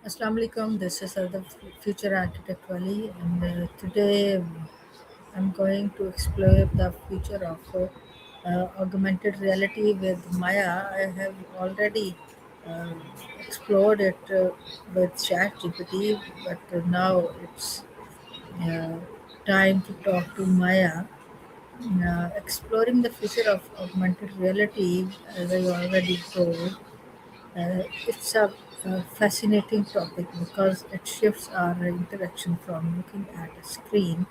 Assalamu alaikum. This is the future architect Wali, and today I'm going to explore the future of augmented reality with Maya. I have already uh, explored it with ChatGPT, but now it's uh, time to talk to Maya. Exploring the future of augmented reality, as I already told, it's a fascinating topic because it shifts our interaction from looking at a screen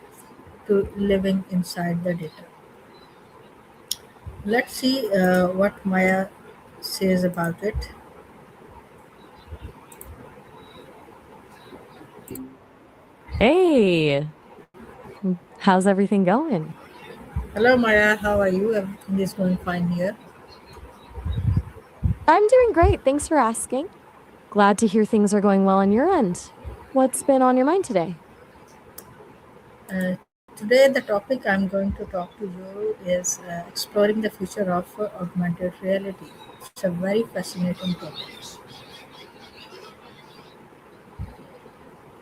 to living inside the data. Let's see what Maya says about it. Hey, how's everything going? Hello, Maya. How are you? Everything is going fine here. I'm doing great. Thanks for asking. Glad to hear things are going well on your end. What's been on your mind today? Today, the topic I'm going to talk to you is exploring the future of augmented reality. It's a very fascinating topic.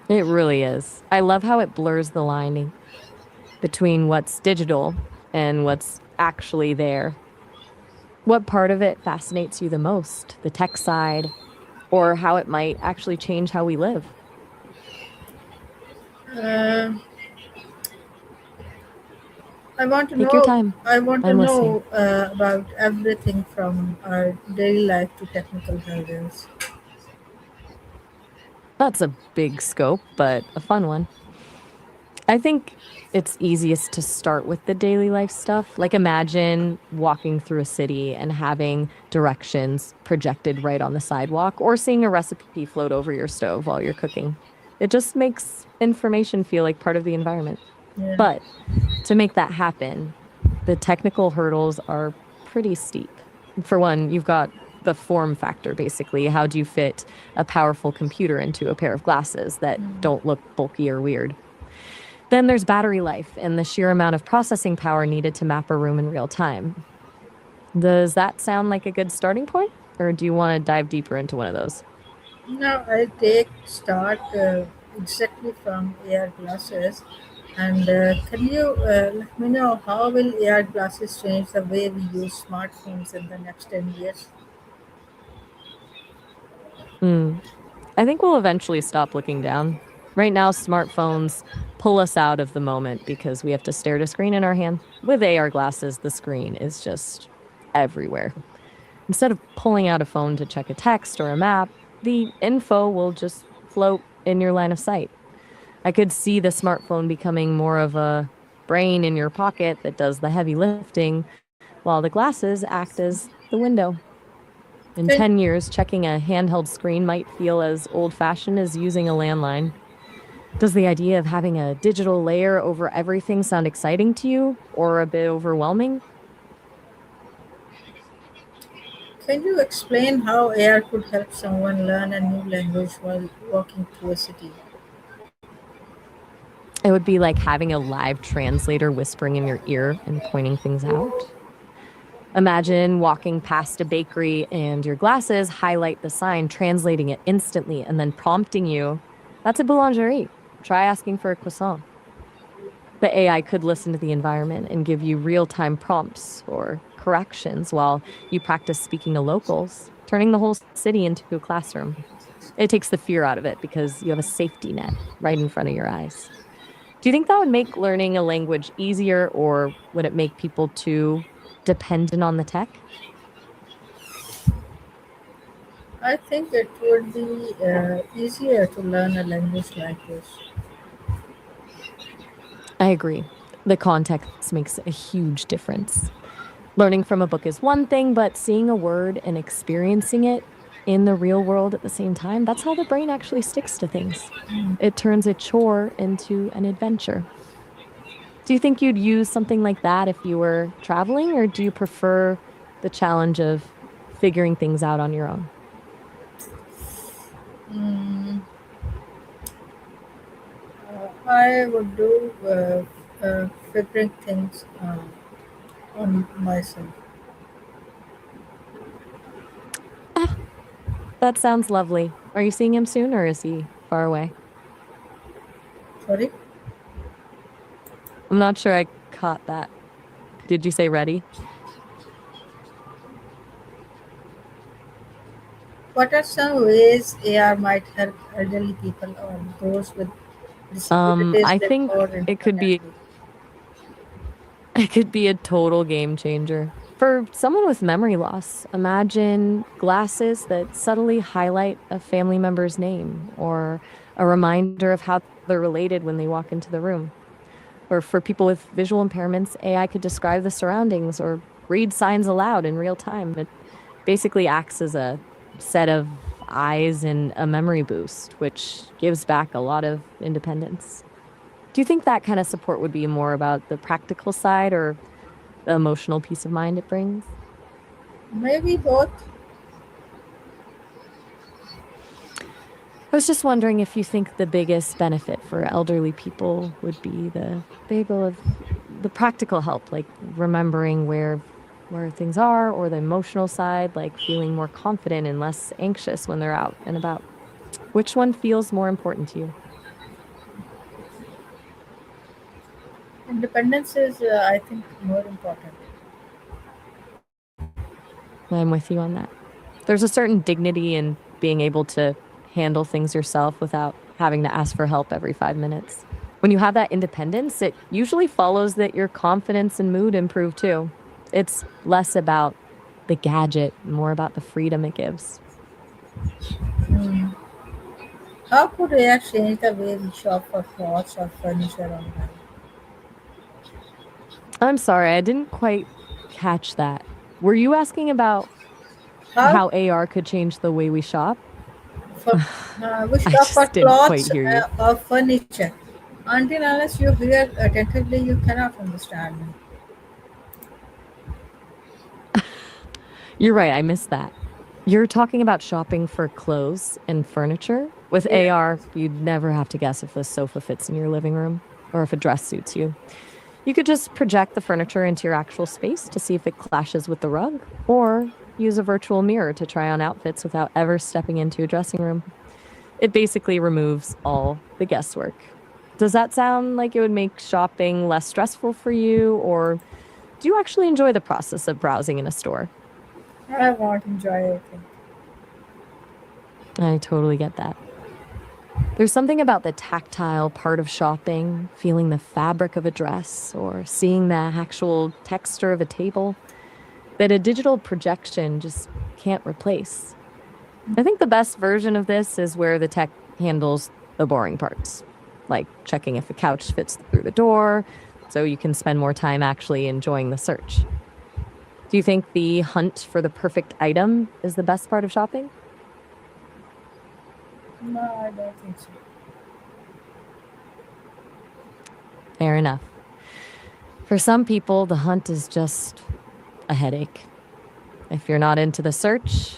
It really is. I love how it blurs the lining between what's digital and what's actually there. What part of it fascinates you the most? The tech side, or how it might actually change how we live? Uh, I want to Take your know. time. I want to I'm listening. know about everything from our daily life to technical hurdles. That's a big scope, but a fun one. I think it's easiest to start with the daily life stuff. Like imagine walking through a city and having directions projected right on the sidewalk or seeing a recipe float over your stove while you're cooking. It just makes information feel like part of the environment. Yeah. But to make that happen, the technical hurdles are pretty steep. For one, you've got the form factor basically. How do you fit a powerful computer into a pair of glasses that don't look bulky or weird? Then there's battery life and the sheer amount of processing power needed to map a room in real time. Does that sound like a good starting point? Or do you want to dive deeper into one of those? Now I'll take start exactly from AR glasses. And can you let me know how will AR glasses change the way we use smartphones in the next 10 years? Hmm. I think we'll eventually stop looking down. Right now, smartphones pull us out of the moment because we have to stare at a screen in our hand. With AR glasses, the screen is just everywhere. Instead of pulling out a phone to check a text or a map, the info will just float in your line of sight. I could see the smartphone becoming more of a brain in your pocket that does the heavy lifting, while the glasses act as the window. In Can, 10 years, checking a handheld screen might feel as old fashioned as using a landline. Does the idea of having a digital layer over everything sound exciting to you or a bit overwhelming? can you explain how AR could help someone learn a new language while walking through a city? It would be like having a live translator whispering in your ear and pointing things out. Imagine walking past a bakery and your glasses highlight the sign, translating it instantly, and then prompting you, that's a boulangerie. Try asking for a croissant. The AI could listen to the environment and give you real time prompts or corrections while you practice speaking to locals, turning the whole city into a classroom. It takes the fear out of it because you have a safety net right in front of your eyes. Do you think that would make learning a language easier, or would it make people too dependent on the tech? I think it would be easier to learn a language like this. I agree. The context makes a huge difference. Learning from a book is one thing, but seeing a word and experiencing it in the real world at the same time, that's how the brain actually sticks to things. It turns a chore into an adventure. Do you think you'd use something like that if you were traveling, or do you prefer the challenge of figuring things out on your own? Mm, I would do figuring things on myself. That sounds lovely. Are you seeing him soon or is he far away? Sorry. I'm not sure I caught that. Did you say ready? What are some ways AR might help elderly people or those with disabilities I live think more it could be independently? it could be a total game changer. For someone with memory loss, imagine glasses that subtly highlight a family member's name or a reminder of how they're related when they walk into the room. Or for people with visual impairments, AI could describe the surroundings or read signs aloud in real time. It basically acts as a set of eyes and a memory boost, which gives back a lot of independence. Do you think that kind of support would be more about the practical side or the emotional peace of mind it brings? Maybe both. I was just wondering if you think the biggest benefit for elderly people would be the bagel of the practical help, like remembering where things are, or the emotional side, like feeling more confident and less anxious when they're out and about. Which one feels more important to you? Independence is, I think, more important. I'm with you on that. There's a certain dignity in being able to handle things yourself without having to ask for help every 5 minutes. When you have that independence, it usually follows that your confidence and mood improve too. It's less about the gadget, more about the freedom it gives. Hmm. How could AI change the way we shop for clothes or furniture online? I'm sorry, I didn't quite catch that. Were you asking about How how AR could change the way we shop? for, we I shop for just didn't quite clothes hear you. or furniture? Until unless you hear attentively, you cannot understand me. You're right, I missed that. You're talking about shopping for clothes and furniture. With Yeah. AR, you'd never have to guess if the sofa fits in your living room or if a dress suits you. You could just project the furniture into your actual space to see if it clashes with the rug, or use a virtual mirror to try on outfits without ever stepping into a dressing room. It basically removes all the guesswork. Does that sound like it would make shopping less stressful for you, or do you actually enjoy the process of browsing in a store? I won't enjoy everything. I totally get that. There's something about the tactile part of shopping, feeling the fabric of a dress or seeing the actual texture of a table, that a digital projection just can't replace. I think the best version of this is where the tech handles the boring parts, like checking if a couch fits through the door, so you can spend more time actually enjoying the search. Do you think the hunt for the perfect item is the best part of shopping? No, I don't think so. Fair enough. For some people, the hunt is just a headache. If you're not into the search,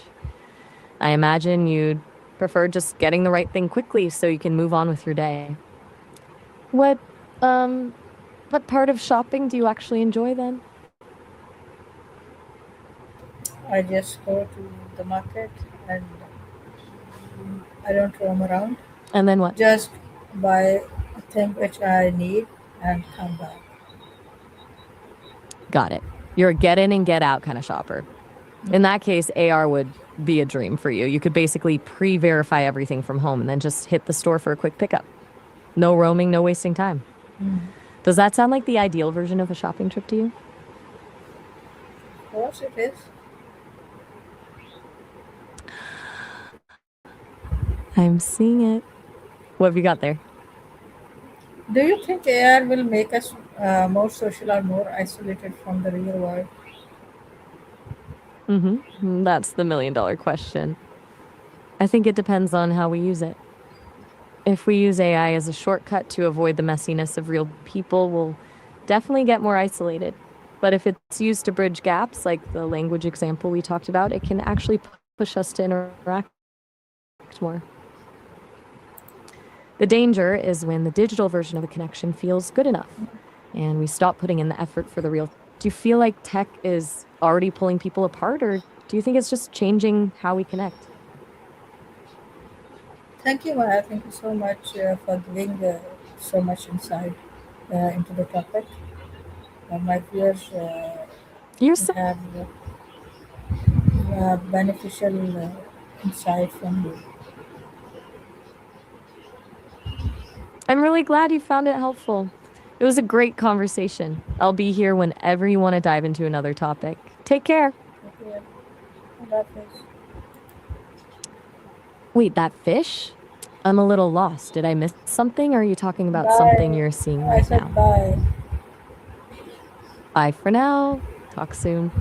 I imagine you'd prefer just getting the right thing quickly so you can move on with your day. What um what part of shopping do you actually enjoy then? I just go to the market and I don't roam around. And then what? Just buy a thing which I need and come back. Got it. You're a get in and get out kind of shopper. In that case, AR would be a dream for you. You could basically pre-verify everything from home and then just hit the store for a quick pickup. No roaming, no wasting time. Mm. Does that sound like the ideal version of a shopping trip to you? Of course it is. I'm seeing it. What have you got there? Do you think AR will make us more social or more isolated from the real world? That's the $1 million question. I think it depends on how we use it. If we use AI as a shortcut to avoid the messiness of real people, we'll definitely get more isolated. But if it's used to bridge gaps, like the language example we talked about, it can actually push us to interact more. The danger is when the digital version of a connection feels good enough and we stop putting in the effort for the real. Do you feel like tech is already pulling people apart, or do you think it's just changing how we connect? Thank you, Maya. Thank you so much for giving so much insight into the topic. My viewers You're will so have beneficial insight from you. I'm really glad you found it helpful. It was a great conversation. I'll be here whenever you want to dive into another topic. Take care. Okay, Allah Hafiz. Wait, that fish? I'm a little lost. Did I miss something, or are you talking about something Bye. you're seeing I right said now? bye. Bye for now. Talk soon.